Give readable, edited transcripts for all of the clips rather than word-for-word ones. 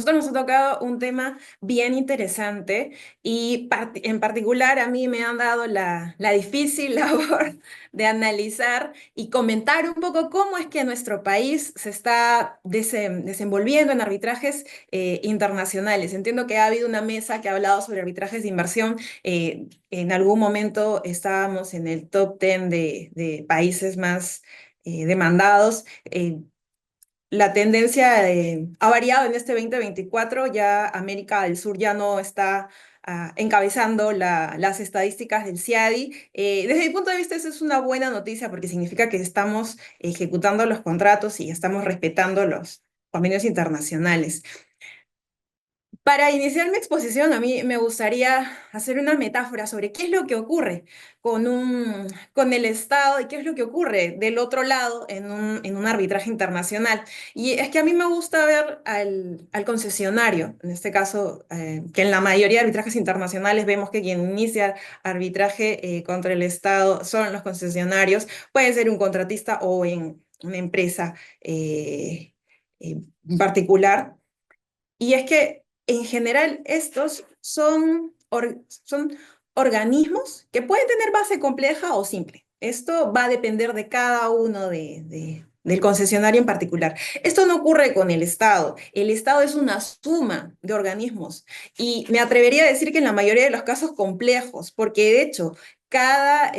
nosotros nos ha tocado un tema bien interesante y en particular a mí me han dado la difícil labor de analizar y comentar un poco cómo es que nuestro país se está desenvolviendo en arbitrajes internacionales. Entiendo que ha habido una mesa que ha hablado sobre arbitrajes de inversión. En algún momento estábamos en el top 10 de países más demandados. La tendencia ha variado en este 2024. Ya América del Sur ya no está encabezando las estadísticas del CIADI. Desde mi punto de vista, eso es una buena noticia porque significa que estamos ejecutando los contratos y estamos respetando los convenios internacionales. Para iniciar mi exposición, a mí me gustaría hacer una metáfora sobre qué es lo que ocurre con el Estado y qué es lo que ocurre del otro lado en un arbitraje internacional. Y es que a mí me gusta ver al concesionario, en este caso, que en la mayoría de arbitrajes internacionales vemos que quien inicia arbitraje contra el Estado son los concesionarios, puede ser un contratista o en una empresa particular. Y es que en general estos son organismos que pueden tener base compleja o simple. Esto va a depender de cada uno del concesionario en particular. Esto no ocurre con el Estado. El Estado es una suma de organismos y me atrevería a decir que en la mayoría de los casos complejos, porque de hecho cada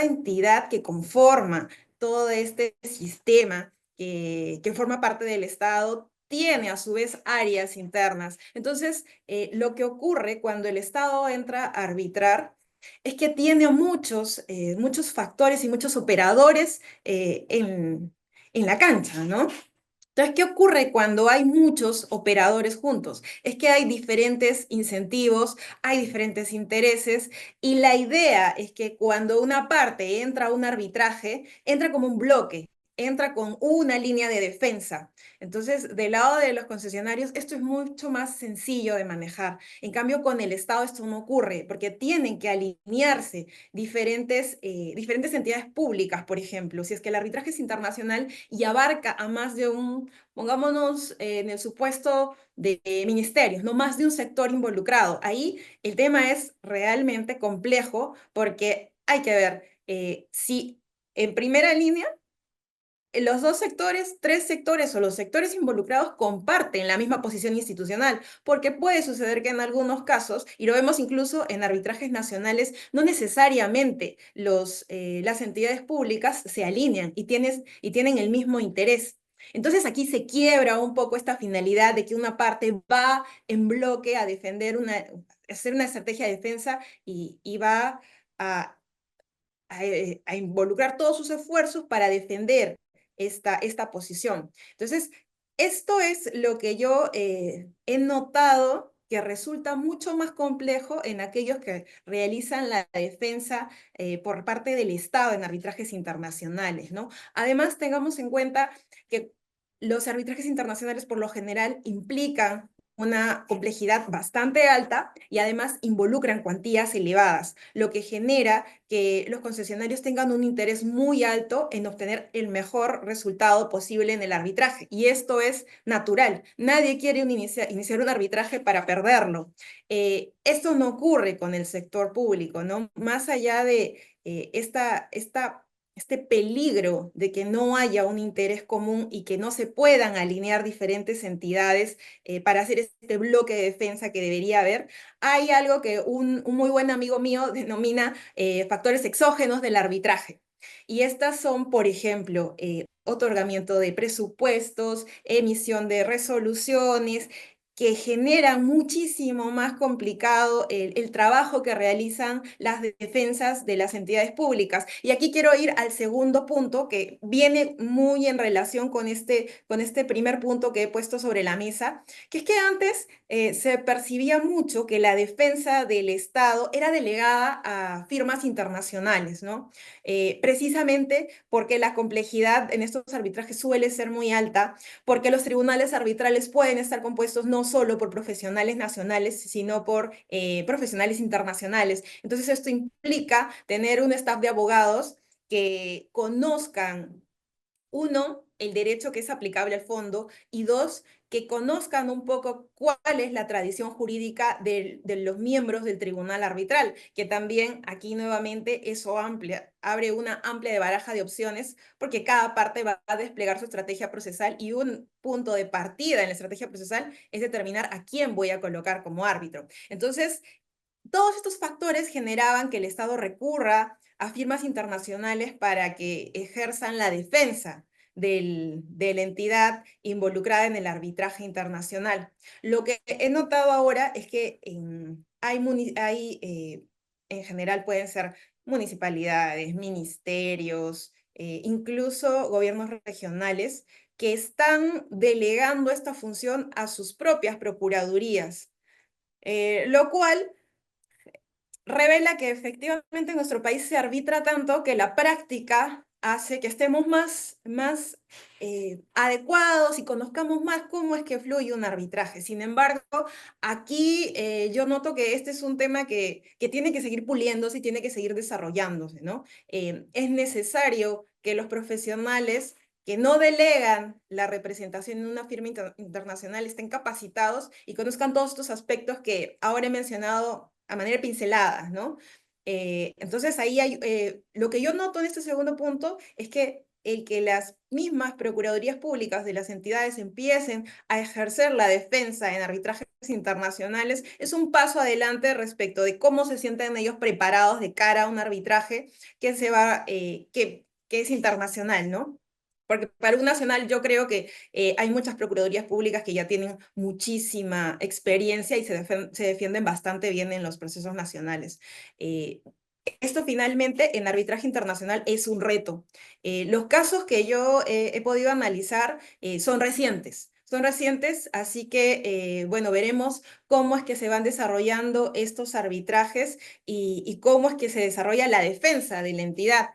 entidad que conforma todo este sistema que forma parte del Estado tiene a su vez áreas internas. Entonces, lo que ocurre cuando el Estado entra a arbitrar es que tiene muchos factores y muchos operadores en la cancha, ¿no? Entonces, ¿qué ocurre cuando hay muchos operadores juntos? Es que hay diferentes incentivos, hay diferentes intereses y la idea es que cuando una parte entra a un arbitraje, entra como un bloque, entra con una línea de defensa. Entonces, del lado de los concesionarios, esto es mucho más sencillo de manejar. En cambio, con el Estado esto no ocurre porque tienen que alinearse diferentes entidades públicas, por ejemplo. Si es que el arbitraje es internacional y abarca a más de pongámonos en el supuesto de ministerios, no más de un sector involucrado. Ahí el tema es realmente complejo porque hay que ver si en primera línea los dos sectores, tres sectores o los sectores involucrados comparten la misma posición institucional, porque puede suceder que en algunos casos, y lo vemos incluso en arbitrajes nacionales, no necesariamente las entidades públicas se alinean y tienen el mismo interés. Entonces aquí se quiebra un poco esta finalidad de que una parte va en bloque a hacer una estrategia de defensa y va a, a involucrar todos sus esfuerzos para defender esta posición. Entonces, esto es lo que yo he notado que resulta mucho más complejo en aquellos que realizan la defensa por parte del Estado en arbitrajes internacionales, ¿no? Además, tengamos en cuenta que los arbitrajes internacionales por lo general implican una complejidad bastante alta y además involucran cuantías elevadas, lo que genera que los concesionarios tengan un interés muy alto en obtener el mejor resultado posible en el arbitraje. Y esto es natural. Nadie quiere iniciar un arbitraje para perderlo. Esto no ocurre con el sector público, ¿no? Más allá de este peligro de que no haya un interés común y que no se puedan alinear diferentes entidades para hacer este bloque de defensa que debería haber, hay algo que un muy buen amigo mío denomina factores exógenos del arbitraje. Y estas son, por ejemplo, otorgamiento de presupuestos, emisión de resoluciones, que generan muchísimo más complicado el trabajo que realizan las defensas de las entidades públicas. Y aquí quiero ir al segundo punto que viene muy en relación con este primer punto que he puesto sobre la mesa, que es que antes se percibía mucho que la defensa del Estado era delegada a firmas internacionales, ¿no? Precisamente porque la complejidad en estos arbitrajes suele ser muy alta, porque los tribunales arbitrales pueden estar compuestos no solo por profesionales nacionales, sino por profesionales internacionales. Entonces esto implica tener un staff de abogados que conozcan uno, el derecho que es aplicable al fondo, y dos, que conozcan un poco cuál es la tradición jurídica de los miembros del tribunal arbitral, que también aquí nuevamente eso abre una amplia de baraja de opciones, porque cada parte va a desplegar su estrategia procesal y un punto de partida en la estrategia procesal es determinar a quién voy a colocar como árbitro. Entonces, todos estos factores generaban que el Estado recurra a firmas internacionales para que ejerzan la defensa de la entidad involucrada en el arbitraje internacional. Lo que he notado ahora es que en general pueden ser municipalidades, ministerios, incluso gobiernos regionales, que están delegando esta función a sus propias procuradurías, lo cual revela que efectivamente en nuestro país se arbitra tanto que la práctica hace que estemos más adecuados y conozcamos más cómo es que fluye un arbitraje. Sin embargo, aquí yo noto que este es un tema que tiene que seguir puliéndose y tiene que seguir desarrollándose, ¿no? Es necesario que los profesionales que no delegan la representación en una firma internacional estén capacitados y conozcan todos estos aspectos que ahora he mencionado a manera pincelada, ¿no? Entonces ahí hay, lo que yo noto en este segundo punto es que el que las mismas procuradurías públicas de las entidades empiecen a ejercer la defensa en arbitrajes internacionales es un paso adelante respecto de cómo se sienten ellos preparados de cara a un arbitraje que que es internacional, ¿no? Porque para un nacional yo creo que hay muchas procuradurías públicas que ya tienen muchísima experiencia y se defienden bastante bien en los procesos nacionales. Eh, Esto finalmente en arbitraje internacional es un reto. Los casos que yo he podido analizar son recientes. Son recientes, así que, bueno, veremos cómo es que se van desarrollando estos arbitrajes y cómo es que se desarrolla la defensa de la entidad.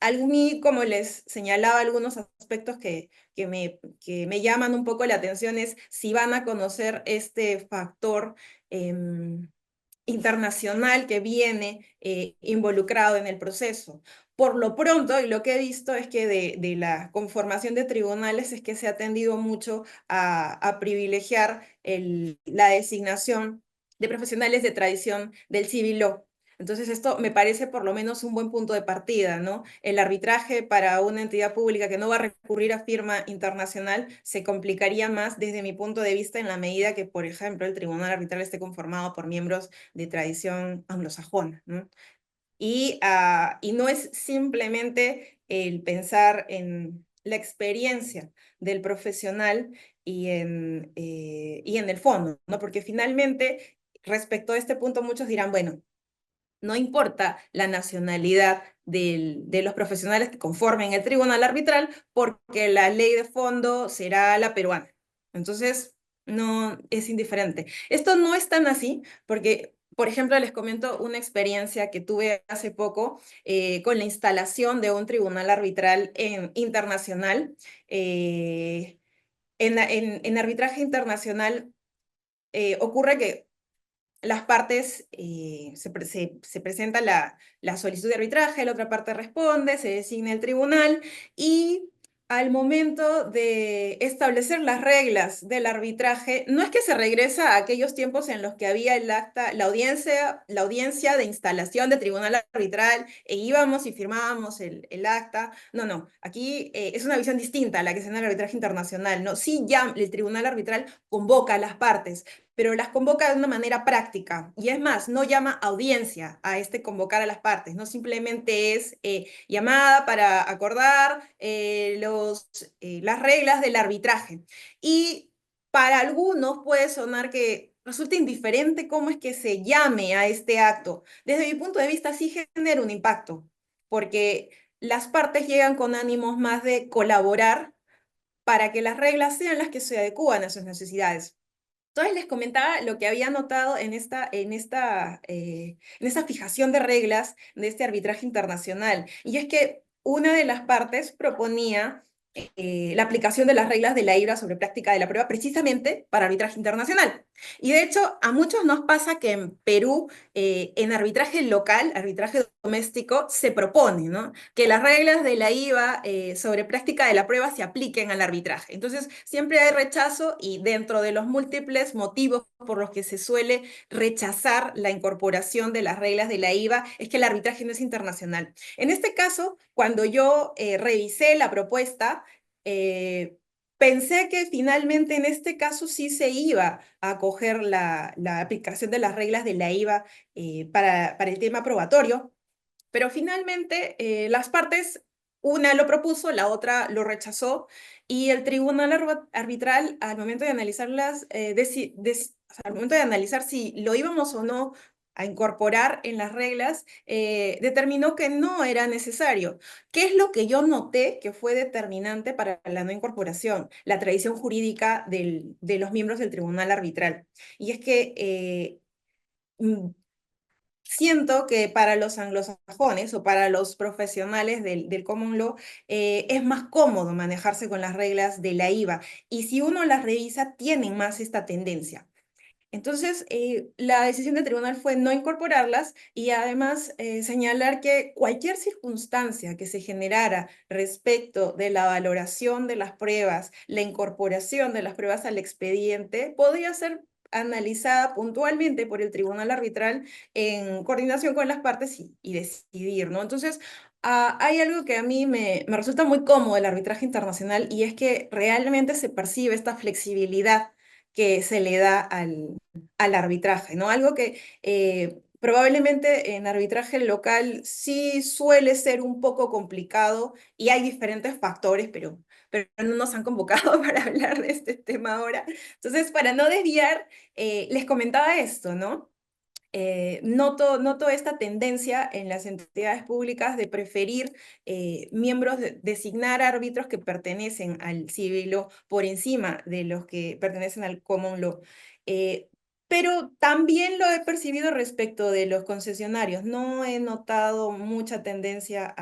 A mí, como les señalaba, algunos aspectos que me llaman un poco la atención es si van a conocer este factor internacional que viene involucrado en el proceso. Por lo pronto, y lo que he visto es que de la conformación de tribunales es que se ha tendido mucho a privilegiar la designación de profesionales de tradición del civil law. Entonces, esto me parece por lo menos un buen punto de partida, ¿no? El arbitraje para una entidad pública que no va a recurrir a firma internacional se complicaría más desde mi punto de vista en la medida que, por ejemplo, el tribunal arbitral esté conformado por miembros de tradición anglosajona, ¿no? Y no es simplemente el pensar en la experiencia del profesional y en el fondo, ¿no? Porque finalmente, respecto a este punto, muchos dirán, bueno, no importa la nacionalidad de los profesionales que conformen el tribunal arbitral, porque la ley de fondo será la peruana. Entonces, no es indiferente. Esto no es tan así, porque, por ejemplo, les comento una experiencia que tuve hace poco con la instalación de un tribunal arbitral internacional. En arbitraje internacional ocurre que las partes, se presenta la solicitud de arbitraje, la otra parte responde, se designa el tribunal y al momento de establecer las reglas del arbitraje, no es que se regresa a aquellos tiempos en los que había el acta, la audiencia de instalación de tribunal arbitral e íbamos y firmábamos el acta. No, no, aquí es una visión distinta a la que se da en el arbitraje internacional, ¿no? Sí, ya el tribunal arbitral convoca a las partes, pero las convoca de una manera práctica. Y es más, no llama audiencia a este convocar a las partes, no simplemente es llamada para acordar las reglas del arbitraje. Y para algunos puede sonar que resulta indiferente cómo es que se llame a este acto. Desde mi punto de vista, sí genera un impacto, porque las partes llegan con ánimos más de colaborar para que las reglas sean las que se adecúan a sus necesidades. Entonces les comentaba lo que había notado en esta fijación de reglas de este arbitraje internacional. Y es que una de las partes proponía la aplicación de las reglas de la IBRA sobre práctica de la prueba precisamente para arbitraje internacional. Y de hecho, a muchos nos pasa que en Perú, en arbitraje local, arbitraje doméstico, se propone, ¿no? Que las reglas de la IVA sobre práctica de la prueba se apliquen al arbitraje. Entonces, siempre hay rechazo y dentro de los múltiples motivos por los que se suele rechazar la incorporación de las reglas de la IVA es que el arbitraje no es internacional. En este caso, cuando yo revisé la propuesta, eh, pensé que finalmente en este caso sí se iba a acoger la aplicación de las reglas de la IVA para el tema probatorio, pero finalmente las partes, una lo propuso, la otra lo rechazó, y el tribunal arbitral, al momento de analizarlas, o sea, al momento de analizar si lo íbamos o no a incorporar en las reglas, determinó que no era necesario. ¿Qué es lo que yo noté que fue determinante para la no incorporación? La tradición jurídica de los miembros del tribunal arbitral. Y es que mm, siento que para los anglosajones o para los profesionales del common law es más cómodo manejarse con las reglas de la IVA, y si uno las revisa tienen más esta tendencia. Entonces, la decisión del tribunal fue no incorporarlas y además señalar que cualquier circunstancia que se generara respecto de la valoración de las pruebas, la incorporación de las pruebas al expediente, podía ser analizada puntualmente por el tribunal arbitral en coordinación con las partes y decidir, ¿no? Entonces, hay algo que a mí me resulta muy cómodo del arbitraje internacional, y es que realmente se percibe esta flexibilidad que se le da al arbitraje, ¿no? Algo que probablemente en arbitraje local sí suele ser un poco complicado y hay diferentes factores, pero no nos han convocado para hablar de este tema ahora. Entonces, para no desviar, les comentaba esto, ¿no? Noto esta tendencia en las entidades públicas de preferir designar árbitros que pertenecen al civil law por encima de los que pertenecen al common law. Eh, pero también lo he percibido respecto de los concesionarios. No he notado mucha tendencia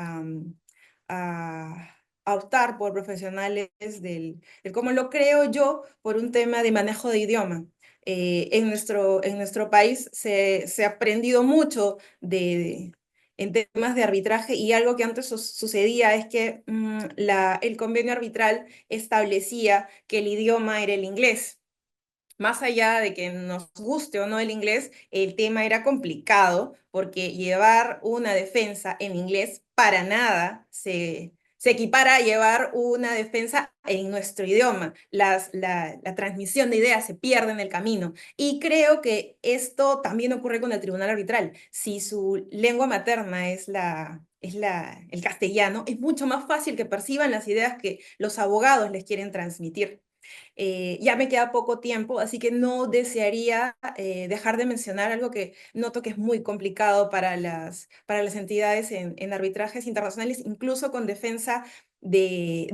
a optar por profesionales del common law, creo yo, por un tema de manejo de idioma. En nuestro país se ha aprendido mucho en temas de arbitraje, y algo que antes sucedía es que el convenio arbitral establecía que el idioma era el inglés. Más allá de que nos guste o no el inglés, el tema era complicado porque llevar una defensa en inglés para nada se equipara a llevar una defensa en nuestro idioma. La transmisión de ideas se pierde en el camino. Y creo que esto también ocurre con el tribunal arbitral. Si su lengua materna el castellano, es mucho más fácil que perciban las ideas que los abogados les quieren transmitir. Ya me queda poco tiempo, así que no desearía dejar de mencionar algo que noto que es muy complicado para las entidades en arbitrajes internacionales, incluso con defensa de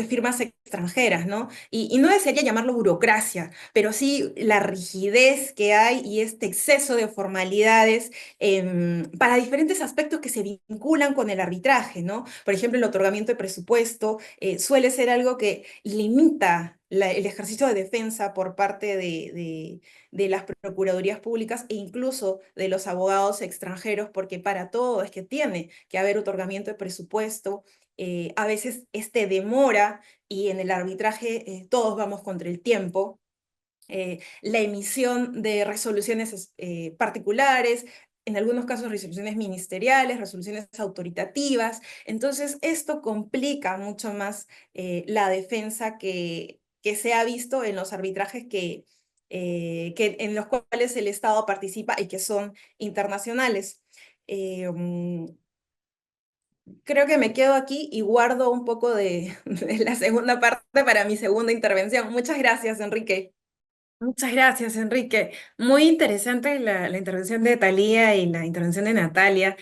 firmas extranjeras, ¿no? Y no desearía llamarlo burocracia, pero sí la rigidez que hay y este exceso de formalidades para diferentes aspectos que se vinculan con el arbitraje, ¿no? Por ejemplo, el otorgamiento de presupuesto suele ser algo que limita el ejercicio de defensa por parte de las procuradurías públicas e incluso de los abogados extranjeros, porque para todo es que tiene que haber otorgamiento de presupuesto. A veces este demora y en el arbitraje todos vamos contra el tiempo. La emisión de resoluciones particulares, en algunos casos resoluciones ministeriales, resoluciones autoritativas. Entonces, esto complica mucho más la defensa que se ha visto en los arbitrajes en los cuales el Estado participa y que son internacionales. Creo que me quedo aquí y guardo un poco de la segunda parte para mi segunda intervención. Muchas gracias, Enrique. Muchas gracias, Enrique. Muy interesante la intervención de Talía y la intervención de Natalia.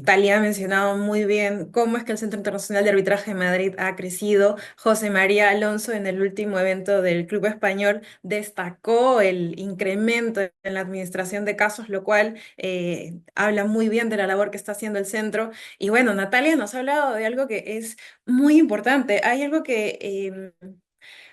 Talía ha mencionado muy bien cómo es que el Centro Internacional de Arbitraje de Madrid ha crecido. José María Alonso, en el último evento del Club Español, destacó el incremento en la administración de casos, lo cual habla muy bien de la labor que está haciendo el centro. Y bueno, Natalia nos ha hablado de algo que es muy importante. Hay algo que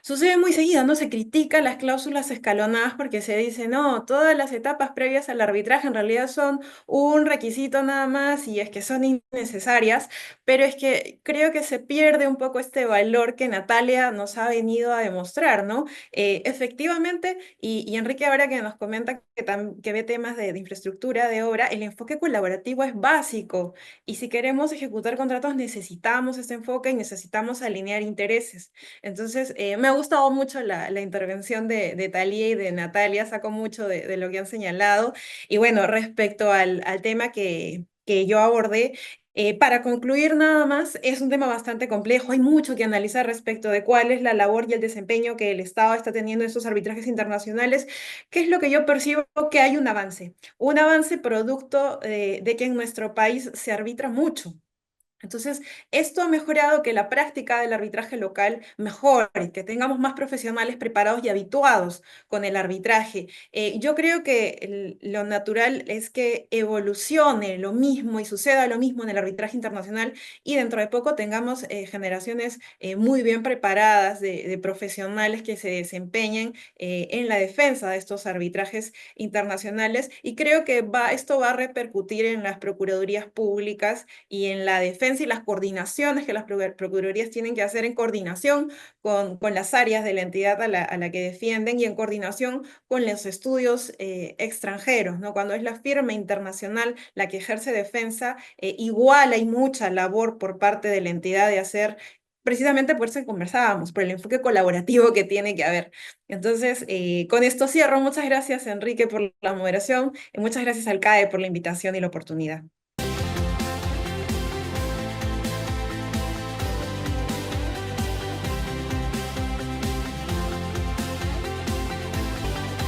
Sucede muy seguido, ¿no? Se critica las cláusulas escalonadas porque se dice, no, todas las etapas previas al arbitraje en realidad son un requisito nada más y es que son innecesarias, pero es que creo que se pierde un poco este valor que Natalia nos ha venido a demostrar, ¿no? Efectivamente, y Enrique ahora que nos comenta que ve temas de infraestructura, de obra, el enfoque colaborativo es básico y si queremos ejecutar contratos necesitamos este enfoque y necesitamos alinear intereses. Entonces, me ha gustado mucho la intervención de Thalía y de Natalia, saco mucho de lo que han señalado. Y bueno, respecto al tema que yo abordé, para concluir nada más, es un tema bastante complejo, hay mucho que analizar respecto de cuál es la labor y el desempeño que el Estado está teniendo en estos arbitrajes internacionales. ¿Qué es lo que yo percibo? Que hay un avance producto de que en nuestro país se arbitra mucho. Entonces, esto ha mejorado que la práctica del arbitraje local mejore, que tengamos más profesionales preparados y habituados con el arbitraje. Yo creo que lo natural es que evolucione lo mismo y suceda lo mismo en el arbitraje internacional y dentro de poco tengamos generaciones muy bien preparadas de profesionales que se desempeñen en la defensa de estos arbitrajes internacionales y creo que esto va a repercutir en las procuradurías públicas y en la defensa y las coordinaciones que las procuradurías tienen que hacer en coordinación con las áreas de la entidad a la que defienden y en coordinación con los estudios extranjeros, ¿no? Cuando es la firma internacional la que ejerce defensa, igual hay mucha labor por parte de la entidad de hacer. Precisamente por eso que conversábamos, por el enfoque colaborativo que tiene que haber. Entonces, con esto cierro. Muchas gracias, Enrique, por la moderación y muchas gracias al CAE por la invitación y la oportunidad.